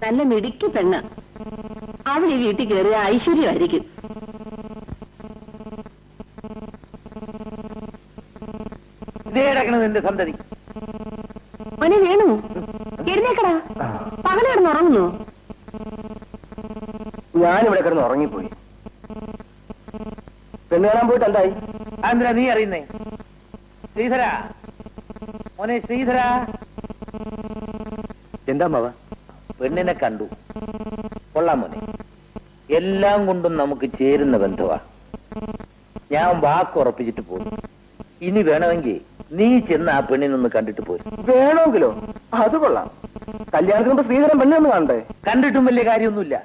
നല്ല മിടുക്കി പെണ്ണ്. അവൾ ഈ വീട്ടിൽ കയറിയ ഐശ്വര്യമായിരിക്കും. നിന്റെ സന്തതി മോനെ വേണു, എഴുന്നേക്കടാ. പകല് കിടന്ന് ഉറങ്ങുന്നു. ഞാനിവിടെ കിടന്ന് ഉറങ്ങിപ്പോയി. പെണ്ണ് കാണാൻ പോയിട്ട് എന്തായി? ആന്ധ്ര നീ അറിയുന്നേ? ശ്രീധര, മോനെ ശ്രീധര. എന്താ മാവ? പെണ്ണിനെ കണ്ടു. കൊള്ളാം മോനെ, എല്ലാം കൊണ്ടും നമുക്ക് ചേരുന്ന ബന്ധവാ. ഞാൻ വാക്കുറപ്പിച്ചിട്ട് പോകുന്നു. ഇനി വേണമെങ്കിൽ നീ ചെന്ന് ആ പെണ്ണിനൊന്ന് കണ്ടിട്ട് പോരും. വേണമെങ്കിലോ? അത് കൊള്ളാം. കല്യാണത്തിന് മുമ്പ് ശ്രീധരൻ പെണ്ണൊന്നും കാണണ്ടേ? കണ്ടിട്ടും വലിയ കാര്യമൊന്നുമില്ല.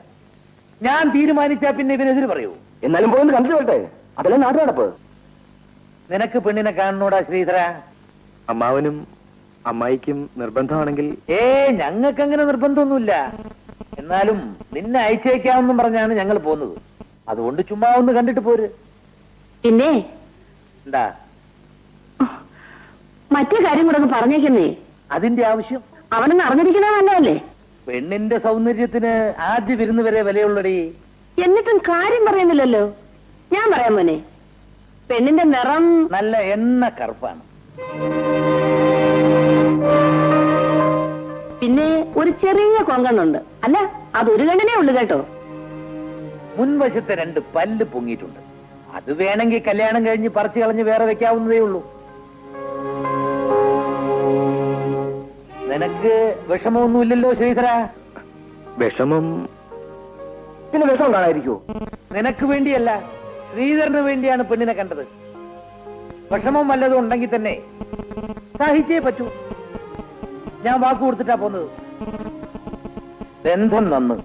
ഞാൻ തീരുമാനിച്ചാ പിന്നെ ഇവനെതിര് പറയൂ. എന്നാലും പോയി കണ്ടിട്ട് വരട്ടെ. അതല്ലേ നാട്ടു നടപ്പ്. നിനക്ക് പെണ്ണിനെ കാണണോടാ ശ്രീധര? അമ്മാവനും അമ്മായിക്കും നിർബന്ധമാണെങ്കിൽ? ഞങ്ങൾക്കങ്ങനെ നിർബന്ധമൊന്നുമില്ല. എന്നാലും നിന്നെ അയച്ചേക്കാമെന്നും പറഞ്ഞാണ് ഞങ്ങൾ പോകുന്നത്. അതുകൊണ്ട് ചുമ്മാ ഒന്ന് കണ്ടിട്ട് പോര്. പിന്നെ എന്താ മറ്റേ കാര്യം കൂടെ ഒന്ന് പറഞ്ഞേക്കുന്നേ. അതിന്റെ ആവശ്യം? അവനൊന്ന് അറിഞ്ഞിരിക്കുന്നത് നല്ലതല്ലേ? പെണ്ണിന്റെ സൗന്ദര്യത്തിന് ആദ്യ വിരുന്ന് വരെ വിലയുള്ളടി. എന്നിട്ടും കാര്യം പറയുന്നില്ലല്ലോ. ഞാൻ പറയാം മോനെ, പെണ്ണിന്റെ നിറം നല്ല എണ്ണ കറുപ്പാണ്. പിന്നെ ഒരു ചെറിയ കൊങ്കണ്ണുണ്ട്. അല്ല, അതൊരു കണ്ണിനേ ഉള്ളു കേട്ടോ. മുൻവശത്തെ 2 പല്ല് പൊങ്ങിയിട്ടുണ്ട്. അത് വേണമെങ്കിൽ കല്യാണം കഴിഞ്ഞ് പറിച്ചു കളഞ്ഞ് വേറെ വെക്കാവുന്നതേ ഉള്ളൂ. നിനക്ക് വിഷമമൊന്നുമില്ലല്ലോ ശ്രീധര? വിഷമം? പിന്നെ വിഷമം കാണാതിരിക്കുവോ? നിനക്ക് വേണ്ടിയല്ല, ശ്രീധരന് വേണ്ടിയാണ് പെണ്ണിനെ കണ്ടത്. വിഷമം വല്ലതും ഉണ്ടെങ്കിൽ തന്നെ സഹിച്ചേ പറ്റൂ. ഞാൻ വാക്ക് കൊടുത്തിട്ടാ പോന്നത്. ബന്ധം നന്ന്,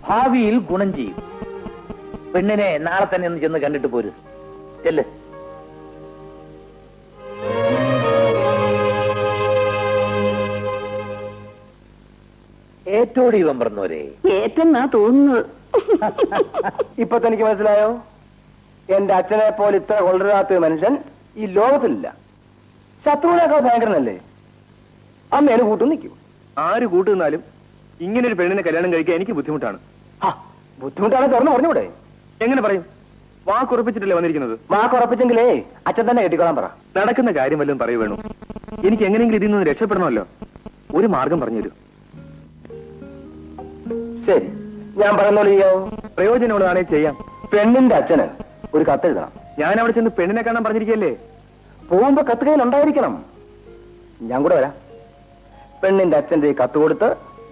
ഭാവിയിൽ ഗുണം ചെയ്യും. പെണ്ണിനെ നാളെ തന്നെ ഒന്ന് ചെന്ന് കണ്ടിട്ട് പോര്. ചെല്ല്. ഏറ്റോടി ഇവൻ പറഞ്ഞോരെ? ഏറ്റെന്നാ തോന്നുന്നത്. ഇപ്പൊ തനിക്ക് മനസ്സിലായോ? എന്റെ അച്ഛനെ പോലെ ഇത്ര കൊള്ളരാത്ത മനുഷ്യൻ ഈ ലോകത്തിലില്ല. ശത്രുവിനേക്കാൾ ഭയങ്കരനല്ലേ? അമ്മേനെ കൂട്ടു നിൽക്കും. ആര് കൂട്ടുന്നാലും ഇങ്ങനെ ഒരു പെണ്ണിനെ കല്യാണം കഴിക്കാൻ എനിക്ക് ബുദ്ധിമുട്ടാണ്. ബുദ്ധിമുട്ടാണ് തുറന്നു പറഞ്ഞൂടെ? എങ്ങനെ പറയും? വാക്കുറപ്പിച്ചിട്ടല്ലേ വന്നിരിക്കുന്നത്. വാക്കുറപ്പിച്ചെങ്കിലേ അച്ഛൻ തന്നെ കെട്ടിക്കോളാൻ പറ. നടക്കുന്ന കാര്യം വല്ലതും പറയൂ വേണു. എനിക്ക് എങ്ങനെയെങ്കിലും ഇതിൽ നിന്ന് രക്ഷപ്പെടണമല്ലോ. ഒരു മാർഗം പറഞ്ഞുതരൂ. ശരി, ഞാൻ പറയുന്ന പോലെ ചെയ്യാവോ? പ്രയോജനമുള്ളതാണേ ചെയ്യാം. പെണ്ണിന്റെ അച്ഛന് ഒരു കത്തെഴുതണം. ഞാൻ അവിടെ ചെന്ന് പെണ്ണിനെ കാണാൻ പറഞ്ഞിരിക്കല്ലേ. പോകുമ്പോ കത്ത് കയ്യിൽ ഉണ്ടായിരിക്കണം. ഞാൻ കൂടെ വരാം. പെണ്ണിന്റെ അച്ഛന്റെ കത്ത് കൊടുത്ത്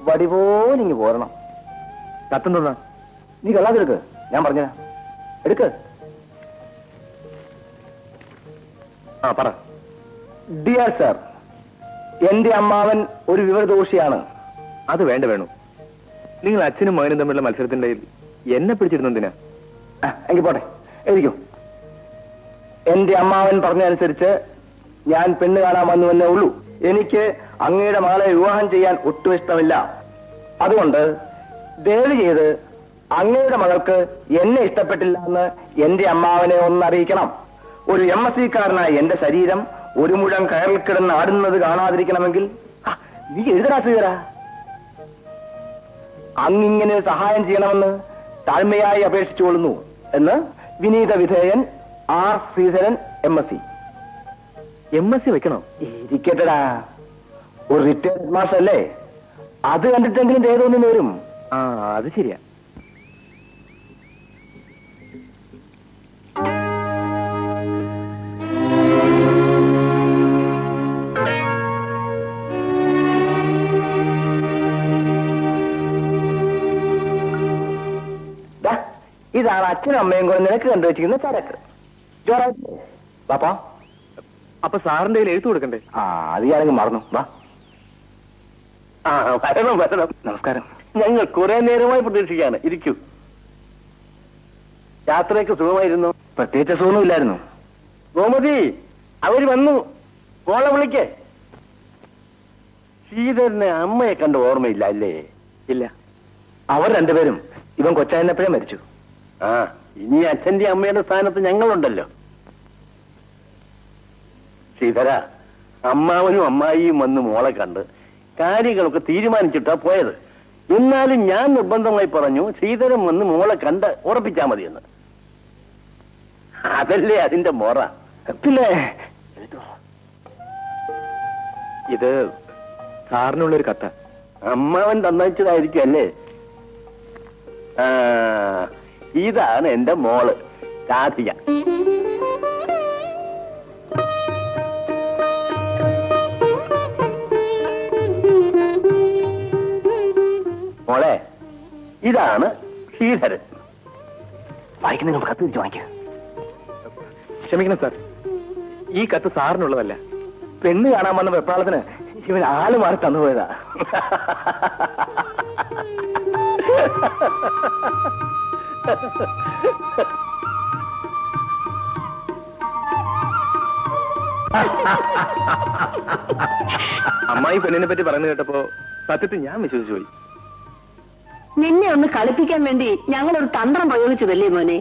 വടിപോലിങ്ങി പോരണം. കത്തെന്താ? നീ കള്ളാതെടുക്ക്, ഞാൻ പറഞ്ഞ എടുക്ക്. പറ. ഡിയർ സർ, എന്റെ അമ്മാവൻ ഒരു വിവരദോഷിയാണ്. അത് വേണ്ട വേണു. നിങ്ങൾ അച്ഛനും മകനും തമ്മിലുള്ള മത്സരത്തിന്റെ എന്നെ പിടിച്ചിരുന്നെന്തിനാ? എങ്കിൽ പോട്ടെ, എഴുതിക്കോ. എന്റെ അമ്മാവൻ പറഞ്ഞതനുസരിച്ച് ഞാൻ പെണ്ണ് കാണാൻ വന്നുവെന്നേ ഉള്ളൂ. എനിക്ക് അങ്ങയുടെ മകളെ വിവാഹം ചെയ്യാൻ ഒട്ടും ഇഷ്ടമില്ല. അതുകൊണ്ട് ദയവ് ചെയ്ത് അങ്ങയുടെ മകൾക്ക് എന്നെ ഇഷ്ടപ്പെട്ടില്ല എന്ന് എന്റെ അമ്മാവനെ ഒന്നറിയിക്കണം. ഒരു MSc-കാരനായ എന്റെ ശരീരം ഒരു മുഴം കയറിൽ കിടന്ന് ആടുന്നത് കാണാതിരിക്കണമെങ്കിൽ നീ എഴുതരാ ശ്രീധരാ. അങ്ങിങ്ങനെ സഹായം ചെയ്യണമെന്ന് താഴ്മയായി അപേക്ഷിച്ചുകൊള്ളുന്നു എന്ന് വിനീത വിധേയൻ R. ശ്രീധരൻ MSc. MSc വെക്കണോ? ഇരിക്കട്ടടാ, ഒരു റിട്ടയർഡ് മാഷ് അല്ലേ? അത് കണ്ടിട്ടെങ്കിലും ചെയ്തോന്നു വരും. അത് ശരിയാ. ഇതാണ് അച്ഛനും അമ്മയും കൂടെ നിനക്ക് കണ്ടുവച്ചിരിക്കുന്ന ചരക്ക്. പാപ്പാ, അപ്പൊ സാറിന്റെ കയ്യിൽ എഴുത്തു കൊടുക്കണ്ടേ? അത് ഞാനെങ്കിൽ മറന്നു. വാ. വരണം വരണം. നമസ്കാരം. ഞങ്ങൾ കുറെ നേരമായി പ്രതീക്ഷിക്കുകയാണ്. ഇരിക്കൂ. യാത്രയൊക്കെ സുഖമായിരുന്നു? പ്രത്യേകിച്ച് സുഖമില്ലായിരുന്നു. ഗോമതി, അവര് വന്നു. മോളെ വിളിക്കേ. ശ്രീധരന് അമ്മയെ കണ്ട് ഓർമ്മയില്ല അല്ലേ? ഇല്ല. അവർ രണ്ടുപേരും ഇവൻ കൊച്ചായനപ്പോഴേ മരിച്ചു. ഇനി അച്ഛന്റെ അമ്മയുടെ സ്ഥാനത്ത് ഞങ്ങളുണ്ടല്ലോ. ശ്രീധര, അമ്മാവനും അമ്മായിയും വന്ന് മോളെ കണ്ട് കാര്യങ്ങളൊക്കെ തീരുമാനിച്ചിട്ടാ പോയത്. എന്നാലും ഞാൻ നിർബന്ധമായി പറഞ്ഞു ശ്രീധരൻ വന്ന് മോളെ കണ്ട് ഉറപ്പിച്ചാ മതിയെന്ന്. അതല്ലേ അതിന്റെ മോറ. പിന്നെ ഇത് സാറിനുള്ളൊരു കഥ അമ്മാവൻ തന്നയച്ചതായിരിക്കും അല്ലേ? ഇതാണ് എന്റെ മോള് രാധിക. മോളെ ഇതാണ് ശ്രീധരൻ. വായിക്കുന്ന നിങ്ങൾ കത്ത് തിരിച്ചു വാങ്ങിക്കുക. ക്ഷമിക്കണം സാർ, ഈ കത്ത് സാറിനുള്ളതല്ല. പെണ്ണ് കാണാൻ വന്ന വെപ്രാളത്തിന് ഇവൻ ആള് മാറി തന്നുപോയതാ. അമ്മായി പെണ്ണിനെ പറ്റി പറഞ്ഞു കേട്ടപ്പോ സത്യത്തിൽ ഞാൻ വിശ്വസിച്ചു പോയി. നിന്നെ ഒന്ന് കളിപ്പിക്കാൻ വേണ്ടി ഞങ്ങൾ ഒരു തന്ത്രം പ്രയോഗിച്ചതല്ലേ മോനെ,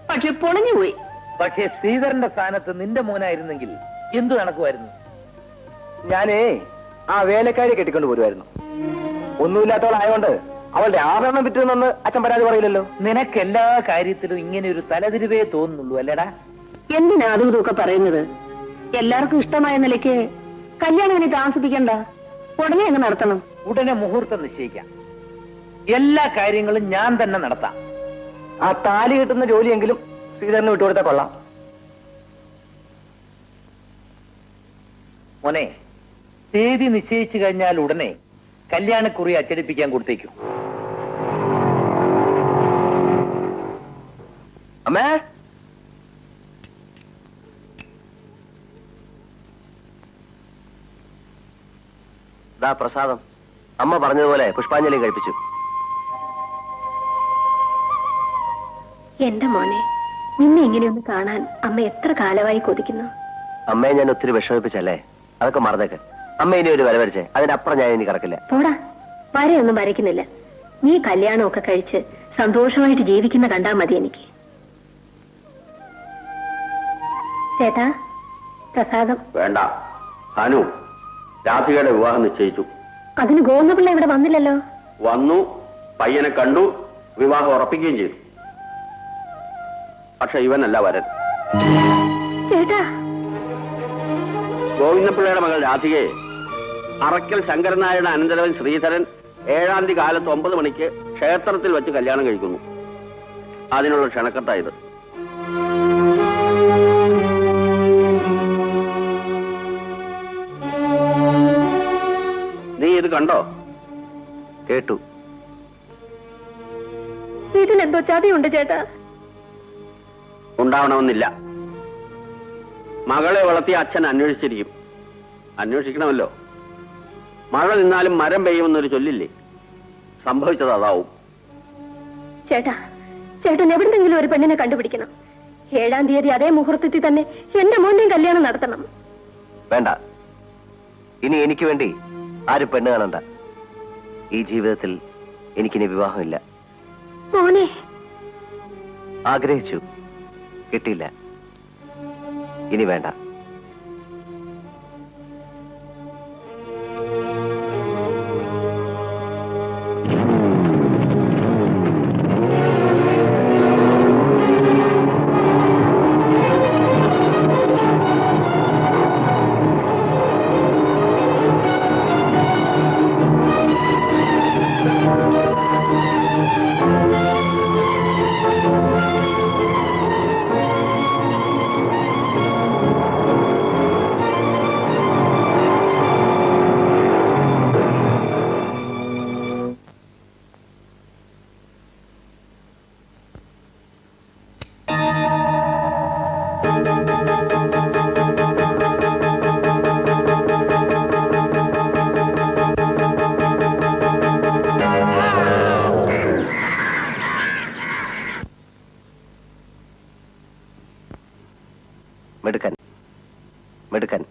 പക്ഷെ പൊളിഞ്ഞുപോയി. പക്ഷേ ശ്രീധരന്റെ സ്ഥാനത്ത് നിന്റെ മോനായിരുന്നെങ്കിൽ എന്തു നടക്കുമായിരുന്നു? ഞാനേ ആ വേലക്കാരി കെട്ടിക്കൊണ്ട് പോരുമായിരുന്നു. ഒന്നുമില്ലാത്തവളായോണ്ട് അവളുടെ ആഭരണം വിറ്റുന്നെന്ന് അച്ഛൻ പരാതി പറയില്ലല്ലോ. നിനക്ക് എല്ലാ കാര്യത്തിലും ഇങ്ങനെ ഒരു തലതിരിവേ തോന്നുന്നുള്ളൂ അല്ലേടാ? എന്തിനാ അതും ഇതൊക്കെ പറയുന്നത്? എല്ലാവർക്കും ഇഷ്ടമായ നിലയ്ക്ക് കല്യാണം ഇനി താമസിപ്പിക്കണ്ട, ഉടനെ അങ്ങ് നടത്തണം. ഉടനെ മുഹൂർത്തം നിശ്ചയിക്കാം. എല്ലാ കാര്യങ്ങളും ഞാൻ തന്നെ നടത്താം. ആ താലി കിട്ടുന്ന ജോലിയെങ്കിലും ശ്രീധരന് വിട്ടുകൊടുത്താൽ കൊള്ളാം. മോനെ, തീയതി നിശ്ചയിച്ചു കഴിഞ്ഞാൽ ഉടനെ കല്യാണക്കുറി അച്ചടിപ്പിക്കാൻ കൊടുത്തേക്കും. അമ്മേ, ദാ പ്രസാദം. അമ്മ പറഞ്ഞതുപോലെ പുഷ്പാഞ്ജലി കഴിപ്പിച്ചു. എന്റെ മോനെ, നിന്നെ ഇങ്ങനെയൊന്ന് കാണാൻ അമ്മ എത്ര കാലമായി കൊതിക്കുന്നു. അമ്മയെ ഞാൻ ഒത്തിരി വിഷമിപ്പിച്ചല്ലേ, അതൊക്കെ മറന്നേക്ക്. അമ്മ ഇനി ഒരു വര വരച്ചേ, അതിനപ്പുറം ഞാൻ ഇനി കിടക്കില്ല. പോടാ, വരെയൊന്നും വരയ്ക്കുന്നില്ല. നീ കല്യാണമൊക്കെ കഴിച്ച് സന്തോഷമായിട്ട് ജീവിക്കുന്ന കണ്ടാ മതി എനിക്ക്. ചേട്ടാ, പ്രസാദം. വേണ്ട അനു, രാധികയുടെ വിവാഹം നിശ്ചയിച്ചു. അതിന് ഗോവിന്ദപിള്ള ഇവിടെ വന്നില്ലല്ലോ. വന്നു, പയ്യനെ കണ്ടു, വിവാഹം ഉറപ്പിക്കുകയും ചെയ്തു. പക്ഷെ ഇവനല്ല വരൻ. ചേട്ടാ, ഗോവിന്ദപിള്ളയുടെ മകൾ രാധികയെ അറക്കൽ ശങ്കരൻ നായരുടെ അനന്തരവൻ ശ്രീധരൻ 7-ാം തീയതി കാലത്ത് 9 മണിക്ക് ക്ഷേത്രത്തിൽ വെച്ച് കല്യാണം കഴിക്കുന്നു. അതിനുള്ള ക്ഷണക്കത്തായത്. നീ ഇത് കണ്ടോ? കേട്ടു. ഇതിലെന്തോ ചതിയുണ്ട് ചേട്ടാ. ഉണ്ടാവണമെന്നില്ല. മകളെ വളർത്തിയ അച്ഛൻ അന്വേഷിച്ചിരിക്കും. അന്വേഷിക്കണമല്ലോ. മഴ നിന്നാലും മരം പെയ്യുമെന്നൊരു ചൊല്ലില്ലേ? സംഭവിച്ചത് അതാവും. ചേട്ടാ, ചേട്ടൻ എവിടെന്നെങ്കിലും ഒരു പെണ്ണിനെ കണ്ടുപിടിക്കണം. 7-ാം തീയതി അതേ മുഹൂർത്തത്തിൽ തന്നെ എന്റെ മോന്റെയും കല്യാണം നടത്തണം. വേണ്ട, ഇനി എനിക്ക് വേണ്ടി ആരും പെണ്ണ് കാണണ്ട. ഈ ജീവിതത്തിൽ എനിക്കിനി വിവാഹമില്ല. മോനെ, ആഗ്രഹിച്ചു, കിട്ടിയില്ല. ഇനി വേണ്ട. മിടുക്കൻ മിടുക്കൻ.